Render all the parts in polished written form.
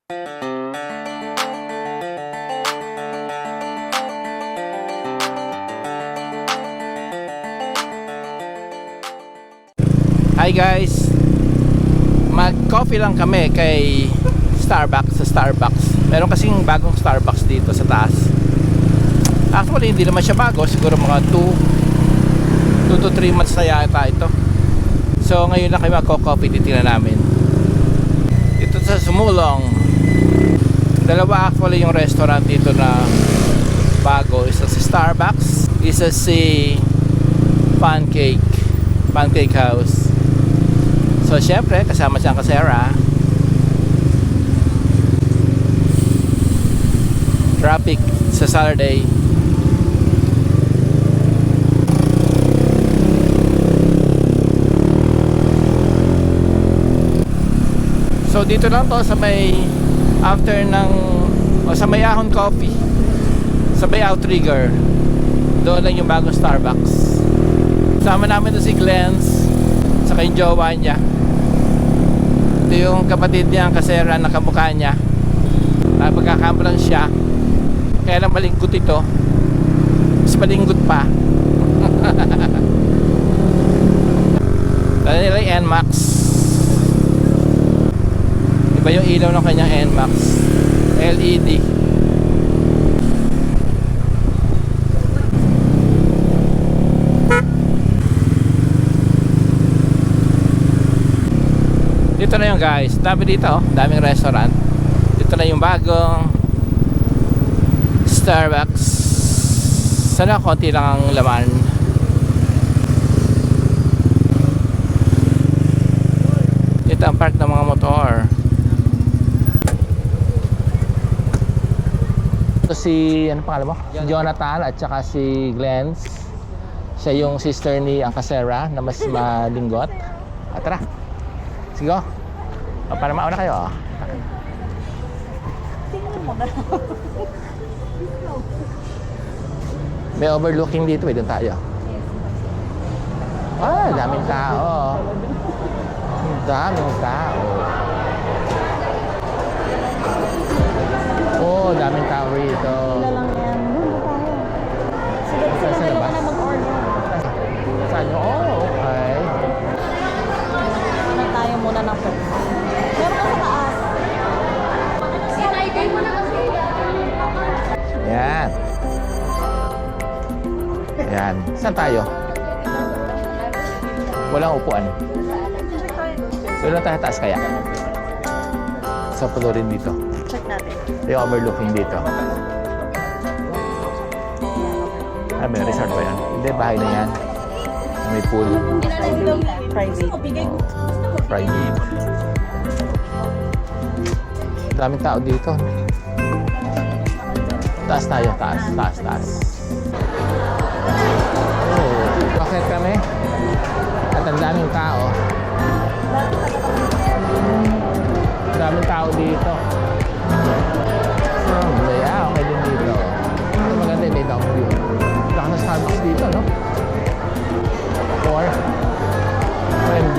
Hi guys, mag-coffee lang kami kay Starbucks, sa Starbucks. Meron kasing bagong Starbucks dito sa taas. Actually hindi naman siya bago, siguro mga 2 to 3 months na yata ito. So ngayon lang kayo mag-coffee, titingnan namin. Ito sa Sumulong. Dalawa actually yung restaurant dito na bago. Isa si Starbucks, isa si Pancake House. So syempre kasama siyang kasera. Traffic sa Saturday. So dito lang to sa may after ng sa may Ahon Coffee, sa may Outrigger. Doon lang yung bagong Starbucks. Sama namin to si Glens saka yung jowa niya. Ito yung kapatid niya, ang kasera na kamukha niya. Pagkakampo lang siya. Kaya lang malingkot ito. Mas malingkot pa. Dala nila yung NMAX. Iba yung ilaw ng kanyang NMAX. LED. Dito na yung guys, dami dito, daming restaurant. Dito na yung bagong Starbucks. Sana konti lang ang laman. Ito ang park ng mga motor. Ito si, ano pangalan mo? Jonathan at saka si Glens. Siya yung sister ni Angkasera na mas malinggot. Tara, sige. Para mauna kayo. Tingnan mo na. May overlooking dito, doon tayo. Daming tao. Daming tao. Daming tao rito. Sila lang yan. Doon tayo. Sila dalawa na mag-order. Saan nyo? Okay. Muna tayo muna ng pwede. Meron ka sa taas. Sinaybay mo na kasi. Yan. Yan. Saan tayo? Walang upuan. Doon lang tayo taas kaya. Sa pulo rin dito. Check natin. May overlooking dito. May resort ba yan? Hindi, bahay na yan. May pool. Private. Private. Daming tao dito. Taas tayo, taas. Bakit kami? At ang daming tao. Daming tao dito. Okay din dito. Maganda yung may down view. Laka na Starbucks dito, no? 4 OMG.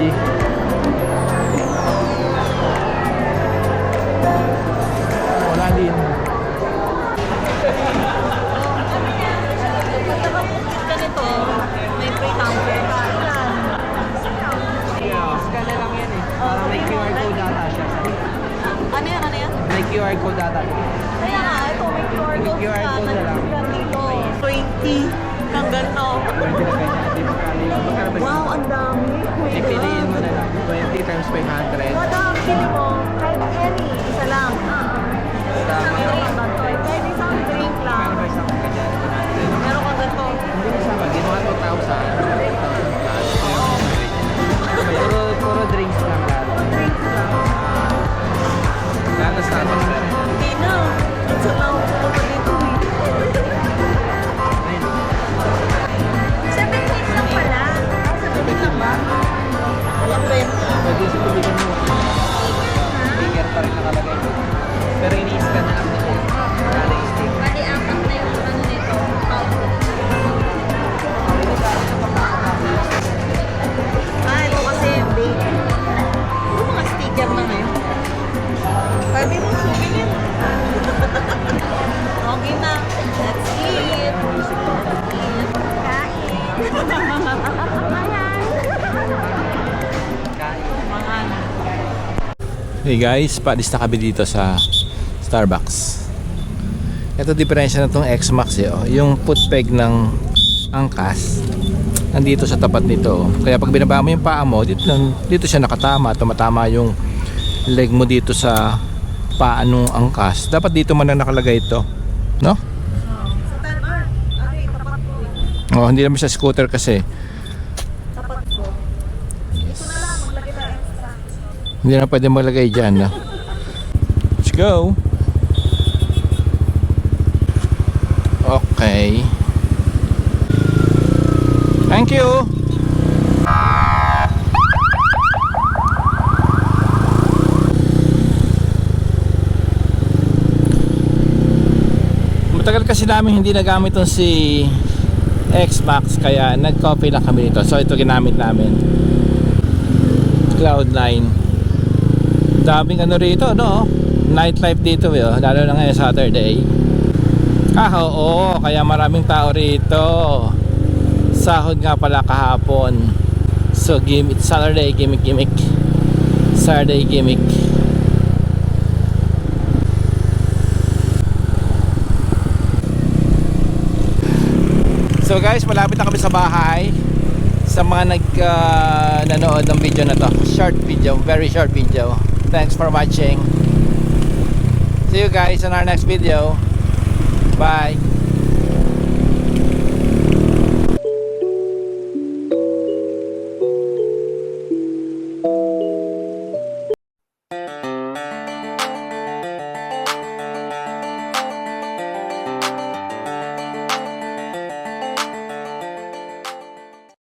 Wala din. Ganito, may free counter. Scanner lang yan eh. May QR code data siya. Ano yan? May QR code data. Kaya nga, ito may QR code. May QR code na lang. Dito. 20. Kang ganito. Wow, ang dami. Pipiliin mo na lang. 20 times 500. Madami, pili mo. Kahit any, isa lang. Kahit isang drink lang. Meron ka ganito. Hindi mo sama. Ginawa 2,000. Puro drinks lang lahat. Drinks lang. Lalo sa amin. Hindi na. Isa lang ako pumunta dito eh. 7 days lang pala. 7 days lang ba? Walang benta. Pwede sa tubigan mo. Sticker pa rin nakalagay. Pero ini-scan na lang nito. Kada stick. Bali, apat na yung ano nito. Ito kasi bake. Yung mga sticker na ngayon. Pwede mo sugi Hey guys, paalis na kami dito sa Starbucks. Ito diferensya na itong X-Max eh, oh. Yung foot peg ng angkas nandito sa tapat nito, oh. Kaya pag binaba mo yung paa mo, dito siya nakatama. Tumatama yung leg mo dito sa paa ng angkas. Dapat dito man na nakalagay ito, no? Oh, hindi naman siya scooter kasi. Tapat ko. Ito na lang, maglagay na extra. Hindi na pwede maglagay dyan, no? Let's go. Okay. Thank you. Matagal kasi namin hindi nagamit itong si X-Max, kaya nag-coffee lang kami dito. So ito ginamit namin, Cloud9. Daming ano rito, no? Nightlife dito, oh. Lalo na ngayon Saturday. Oo, kaya maraming tao rito. Sahod nga pala kahapon. So Saturday gimmick. Saturday gimmick. So guys, malapit na kami sa bahay. Sa mga nanood ng video na to, short video, very short video. Thanks for watching. See you guys on our next video. Bye.